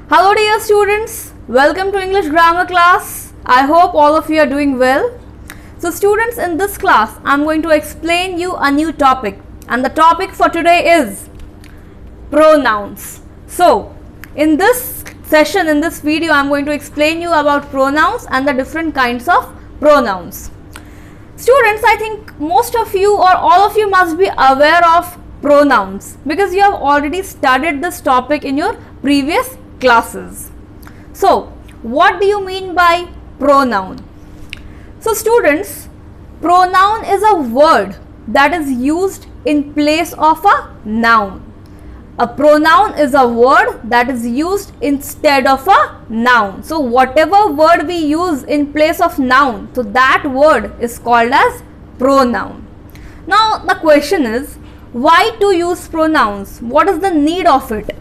Hello dear students, welcome to English grammar class. I hope all of you are doing well. So students, in this class I am going to explain you a new topic, and the topic for today is pronouns. So in this session, in this video, I am going to explain you about pronouns and the different kinds of pronouns. Students, I think most of you or all of you must be aware of pronouns because you have already studied this topic in your previous classes. So what do you mean by pronoun? So students, pronoun is a word that is used in place of a noun. A pronoun is a word that is used instead of a noun. So whatever word we use in place of noun, so that word is called as pronoun. Now the question is, why to use pronouns? What is the need of it?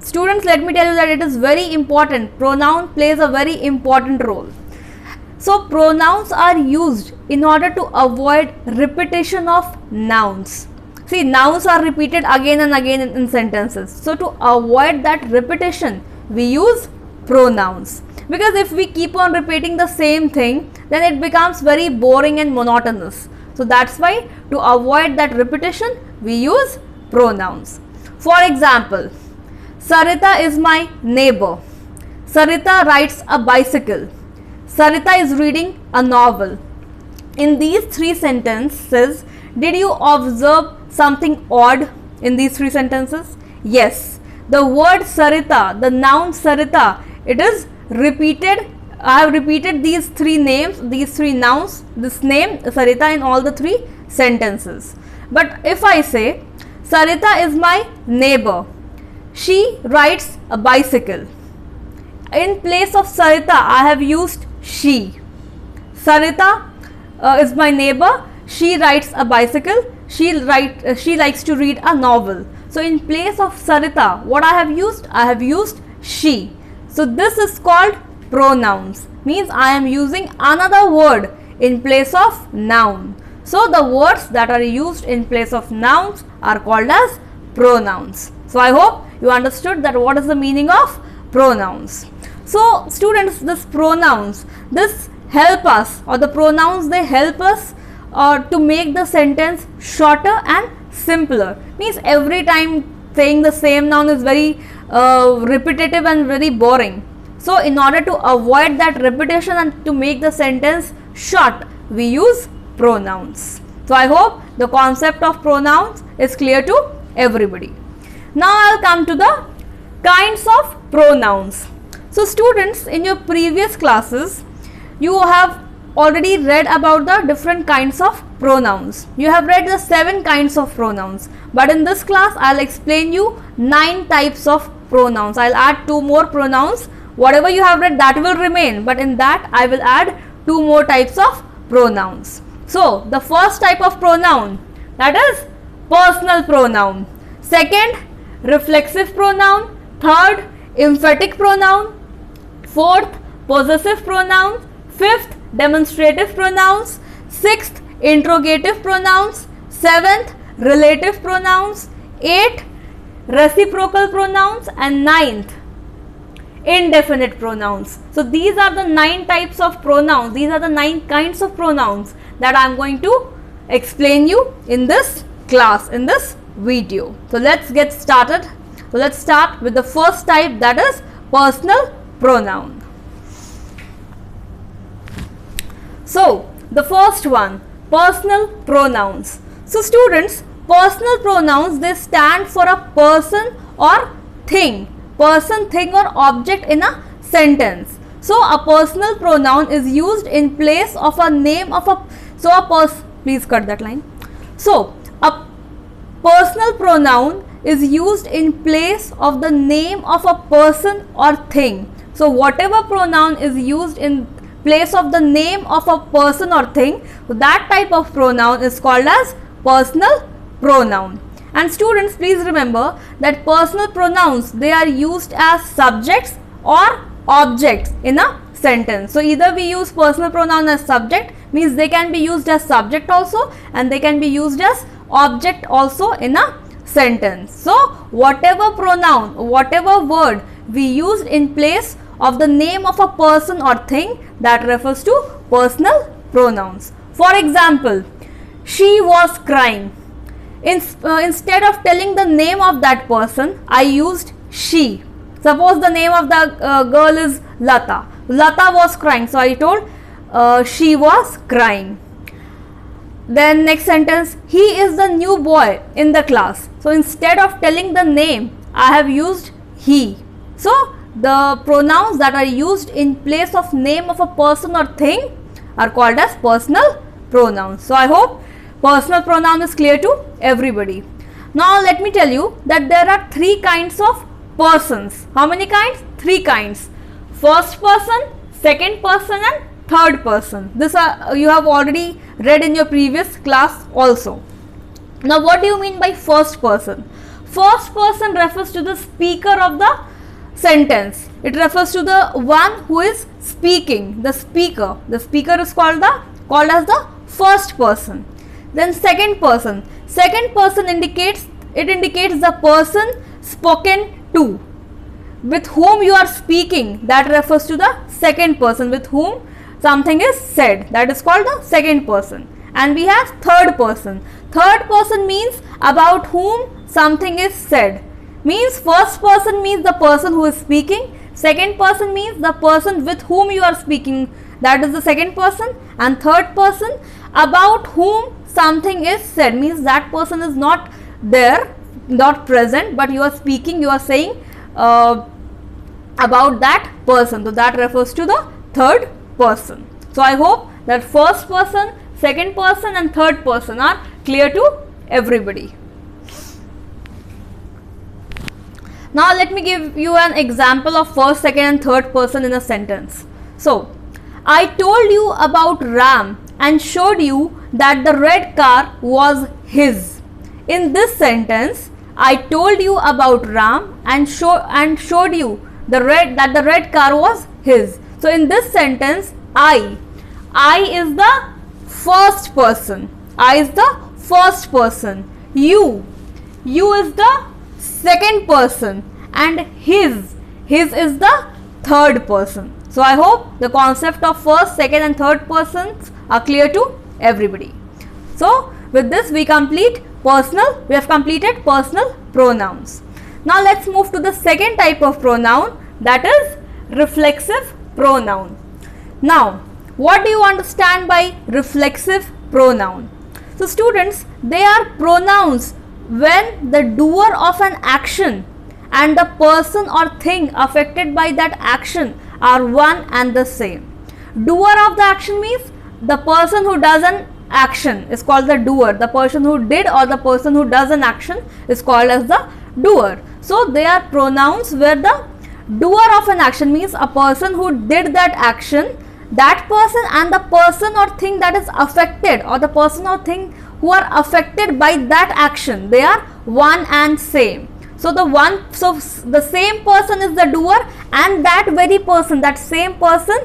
Students, let me tell you that it is very important. Pronoun plays a very important role. So pronouns are used in order to avoid repetition of nouns. See, nouns are repeated again and again in sentences. So to avoid that repetition, we use pronouns. Because if we keep on repeating the same thing, then it becomes very boring and monotonous. So that's why to avoid that repetition, we use pronouns. For example, Sarita is my neighbor. Sarita rides a bicycle. Sarita is reading a novel. In these three sentences, did you observe something odd in these three sentences? Yes. The word Sarita, the noun Sarita, it is repeated. I have repeated these three names, these three nouns, this name Sarita in all the three sentences. But if I say Sarita is my neighbor, she rides a bicycle. In place of Sarita, I have used she. Sarita is my neighbor. She rides a bicycle. She likes to read a novel. So in place of Sarita, what I have used? I have used she. So this is called pronouns. Means I am using another word in place of noun. So the words that are used in place of nouns are called as pronouns. So I hope you understood that what is the meaning of pronouns. So students, this pronouns, this help us, or the pronouns, they help us to make the sentence shorter and simpler. Means every time saying the same noun is very repetitive and very boring. So in order to avoid that repetition and to make the sentence short, we use pronouns. So I hope the concept of pronouns is clear to everybody. Now I'll come to the kinds of pronouns. So students, in your previous classes, you have already read about the different kinds of pronouns. You have read the 7 kinds of pronouns. But in this class, I'll explain you 9 types of pronouns. I'll add 2 more pronouns. Whatever you have read, that will remain. But in that, I will add 2 more types of pronouns. So the first type of pronoun, that is personal pronoun. Second, reflexive pronoun. Third, emphatic pronoun. Fourth, possessive pronoun. Fifth, demonstrative pronouns. Sixth, interrogative pronouns. Seventh, relative pronouns. Eighth, reciprocal pronouns. And ninth, indefinite pronouns. So these are the 9 types of pronouns. These are the 9 kinds of pronouns that I am going to explain you in this class, in this video. So let's get started. So let's start with the first type, that is personal pronoun. So the first one, personal pronouns. So students, personal pronouns, they stand for a person or thing. Person, thing or object in a sentence. So a personal pronoun is used in place of a name of a, please cut that line. So a personal pronoun is used in place of the name of a person or thing. So whatever pronoun is used in place of the name of a person or thing, that type of pronoun is called as personal pronoun. And students, please remember that personal pronouns, they are used as subjects or objects in a sentence. So either we use personal pronoun as subject, means they can be used as subject also, and they can be used as object also in a sentence. So whatever pronoun, whatever word we used in place of the name of a person or thing that refers to personal pronouns. For example, she was crying. Instead of telling the name of that person, I used she. Suppose the name of the girl is Lata. Lata was crying, so I told she was crying. Then next sentence, he is the new boy in the class. So instead of telling the name, I have used he. So the pronouns that are used in place of name of a person or thing are called as personal pronouns. So I hope personal pronoun is clear to everybody. Now let me tell you that there are three kinds of persons. How many kinds? Three kinds. First person, second person and third person. This you have already read in your previous class also. Now what do you mean by first person? First person refers to the speaker of the sentence. It refers to the one who is speaking, the speaker. The speaker is called as the first person. Then second person. Second person indicates the person spoken to, with whom you are speaking. That refers to the second person, with whom something is said. That is called the second person. And we have third person. Third person means about whom something is said. Means first person means the person who is speaking. Second person means the person with whom you are speaking. That is the second person. And third person about whom something is said, means that person is not there, not present, but you are speaking, you are saying about that person. So that refers to the third person. So I hope that first person, second person and third person are clear to everybody. Now let me give you an example of first, second and third person in a sentence. So, I told you about Ram and showed you that the red car was his. In this sentence, I told you about Ram and showed you that the red car was his. So in this sentence, I is the first person. I is the first person. You is the second person, and his is the third person. So I hope the concept of first, second and third persons are clear to everybody. So with this we have completed personal pronouns. Now let's move to the second type of pronoun, that is reflexive pronoun. Now what do you understand by reflexive pronoun? So students, they are pronouns when the doer of an action and the person or thing affected by that action are one and the same. Doer of the action means the person who does an action is called the doer. The person who did or the person who does an action is called as the doer. So they are pronouns where the doer of an action means a person who did that action, that person and the person or thing that is affected, or the person or thing who are affected by that action, they are one and same. So the same person is the doer, and that very person, that same person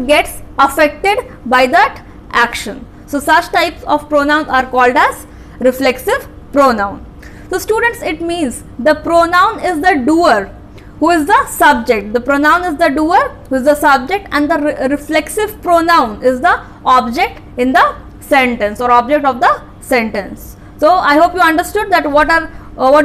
gets affected by that action. So such types of pronouns are called as reflexive pronoun. So students, it means the pronoun is the doer who is the subject. The pronoun is the doer who is the subject, and the reflexive pronoun is the object in the sentence or object of the sentence. So I hope you understood that what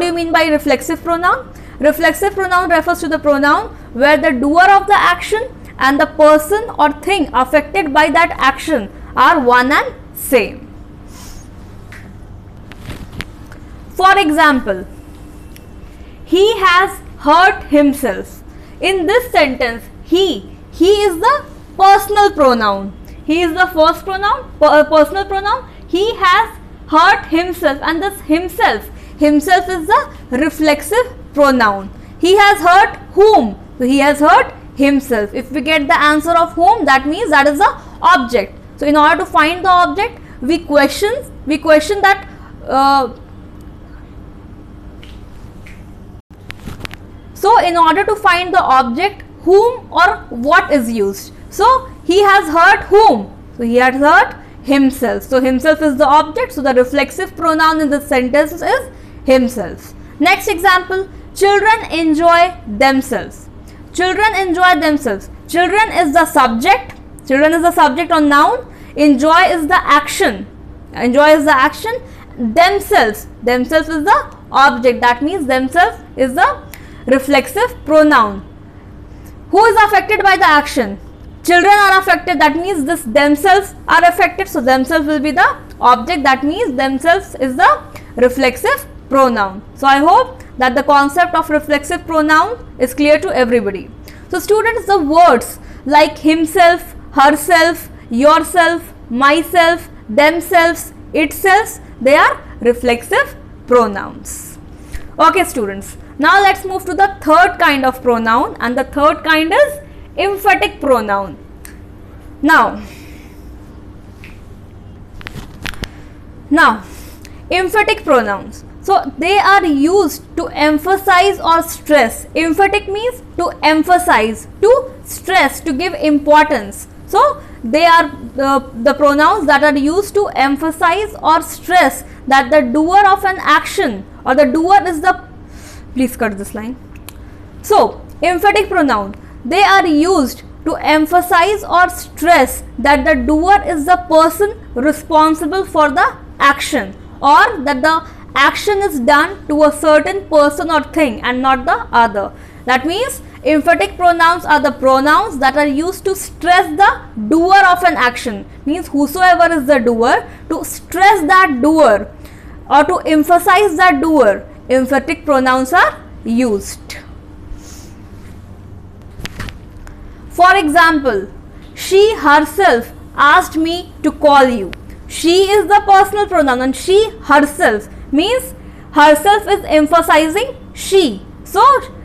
do you mean by reflexive pronoun? Reflexive pronoun refers to the pronoun where the doer of the action and the person or thing affected by that action are one and same. For example, he has hurt himself. In this sentence, he is the personal pronoun. He is the first pronoun, personal pronoun. He has hurt himself, and this himself is the reflexive pronoun. He has hurt whom? So he has hurt himself. If we get the answer of whom, that means that is the object. So in order to find the object, we question that so in order to find the object, whom or what is used. So he has hurt whom? So he has hurt himself. So himself is the object. So the reflexive pronoun in this sentence is himself. Next example, children enjoy themselves. Children enjoy themselves. Children is the subject. Children is the subject or noun. Enjoy is the action. Enjoy is the action. Themselves. Themselves is the object. That means themselves is the reflexive pronoun. Who is affected by the action? Children are affected. That means this themselves are affected. So themselves will be the object. That means themselves is the reflexive pronoun. So I hope that the concept of reflexive pronoun is clear to everybody. So students, the words like himself, herself, yourself, myself, themselves, itself, they are reflexive pronouns. Okay students, now let's move to the third kind of pronoun, and the third kind is emphatic pronoun. Now emphatic pronouns. So they are used to emphasize or stress. Emphatic means to emphasize, to stress, to give importance. So they are the pronouns that are used to emphasize or stress that the doer of an action, or the doer is the, please cut this line. So emphatic pronoun, they are used to emphasize or stress that the doer is the person responsible for the action, or that the action is done to a certain person or thing and not the other. That means emphatic pronouns are the pronouns that are used to stress the doer of an action, means whosoever is the doer, to stress that doer or to emphasize that doer, emphatic pronouns are used. For example, she herself asked me to call you. She is the personal pronoun, and she herself means herself is emphasizing she. So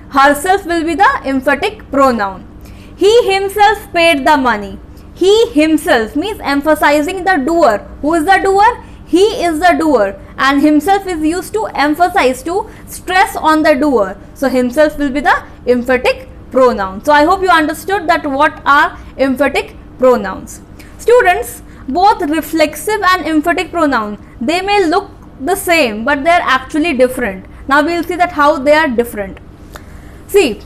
herself will be the emphatic pronoun. He himself paid the money. He himself means emphasizing the doer. Who is the doer? He is the doer, and himself is used to emphasize, to stress on the doer. So himself will be the emphatic pronoun. So I hope you understood that what are emphatic pronouns. Students, both reflexive and emphatic pronoun, they may look the same, but they are actually different. Now we will see that how they are different. See,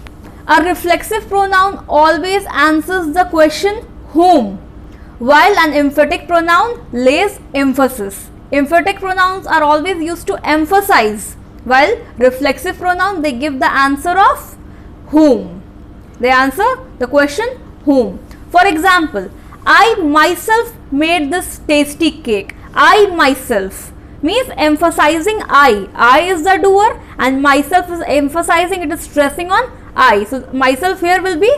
a reflexive pronoun always answers the question whom, while an emphatic pronoun lays emphasis. Emphatic pronouns are always used to emphasize, while reflexive pronoun, they give the answer of whom. They answer the question whom. For example, I myself made this tasty cake. I myself means emphasizing I. I is the doer and myself is emphasizing, it is stressing on I. So myself here will be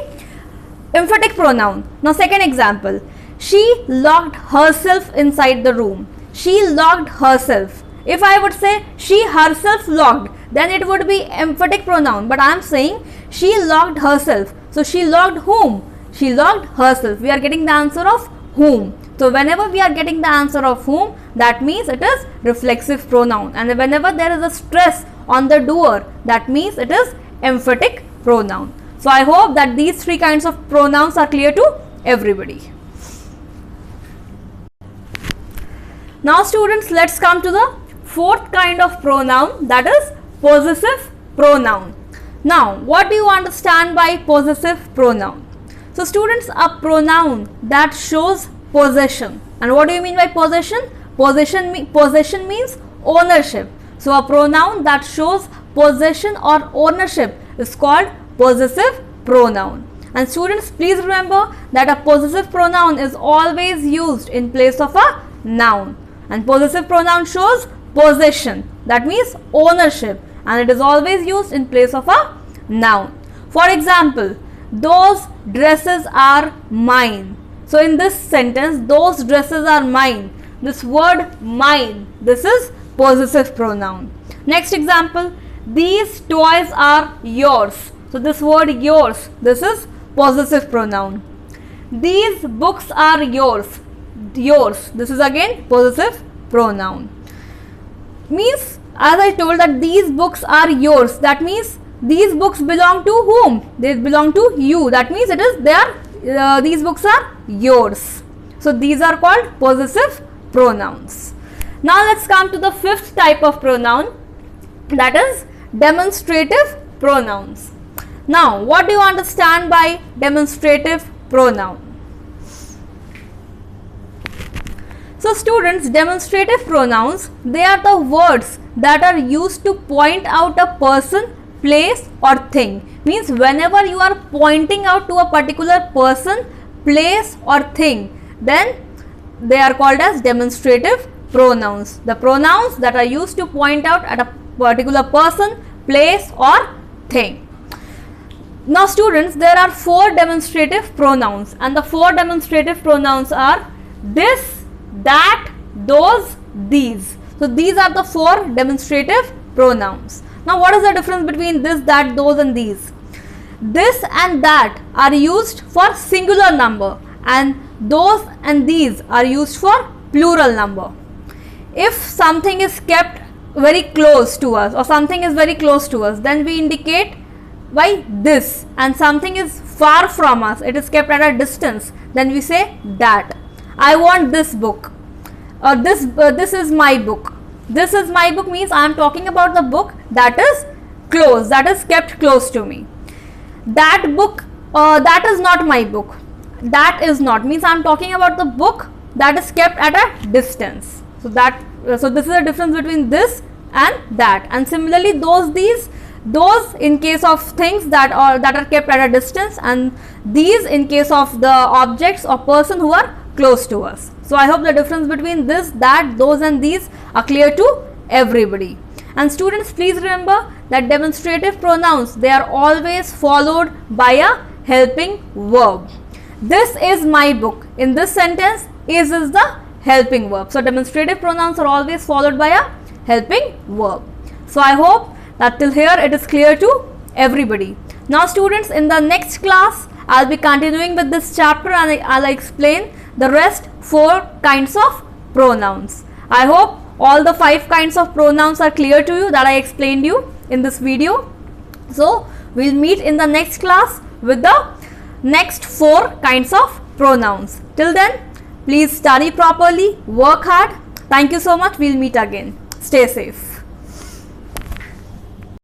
emphatic pronoun. Now second example, she locked herself inside the room. She locked herself. If I would say she herself locked, then it would be emphatic pronoun, but I am saying she locked herself. So she locked whom? She locked herself. We are getting the answer of whom. So whenever we are getting the answer of whom, that means it is reflexive pronoun, and whenever there is a stress on the doer, that means it is emphatic pronoun. So I hope that these three kinds of pronouns are clear to everybody. Now students, let's come to the fourth kind of pronoun, that is possessive pronoun. Now what do you understand by possessive pronoun? So students, a pronoun that shows possession. And what do you mean by possession? Possession means ownership. So a pronoun that shows possession or ownership is called possessive pronoun. And students, please remember that a possessive pronoun is always used in place of a noun. And possessive pronoun shows possession, that means ownership, and it is always used in place of a noun. For example, those dresses are mine. So in this sentence, those dresses are mine. This word mine, this is possessive pronoun. Next example, these toys are yours. So this word yours, this is possessive pronoun. These books are yours. Yours, this is again possessive pronoun. Means, as I told that these books are yours, that means these books belong to whom? They belong to you. That means it is these books are yours. So these are called possessive pronouns. Now let's come to the fifth type of pronoun, that is demonstrative pronouns. Now, what do you understand by demonstrative pronoun? So students, demonstrative pronouns, they are the words that are used to point out a person, place or thing. Means whenever you are pointing out to a particular person, place or thing, then they are called as demonstrative pronouns. The pronouns that are used to point out at a particular person, place or thing. Now students, there are 4 demonstrative pronouns, and the 4 demonstrative pronouns are this, that, those, these. So these are the 4 demonstrative pronouns. Now what is the difference between this, that, those and these? This and that are used for singular number, and those and these are used for plural number. If something is kept very close to us or something is very close to us, then we indicate by this, and something is far from us, it is kept at a distance, then we say that. I want this book, or this is my book. This is my book means I am talking about the book that is close, that is kept close to me. That book, that is not my book. That is not means I am talking about the book that is kept at a distance. So that so this is the difference between this and that. And similarly, those, these, those in case of things that are kept at a distance, and these in case of the objects or person who are close to us. So I hope the difference between this, that, those and these are clear to everybody. And students, please remember that demonstrative pronouns, they are always followed by a helping verb. This is my book. In this sentence, is the helping verb. So demonstrative pronouns are always followed by a helping verb. So I hope that till here it is clear to everybody. Now students, in the next class, I'll be continuing with this chapter, and I'll explain the rest 4 kinds of pronouns. I hope all the 5 kinds of pronouns are clear to you that I explained you in this video. So we'll meet in the next class with the next 4 kinds of pronouns. Till then, please study properly, work hard. Thank you so much. We'll meet again. Stay safe.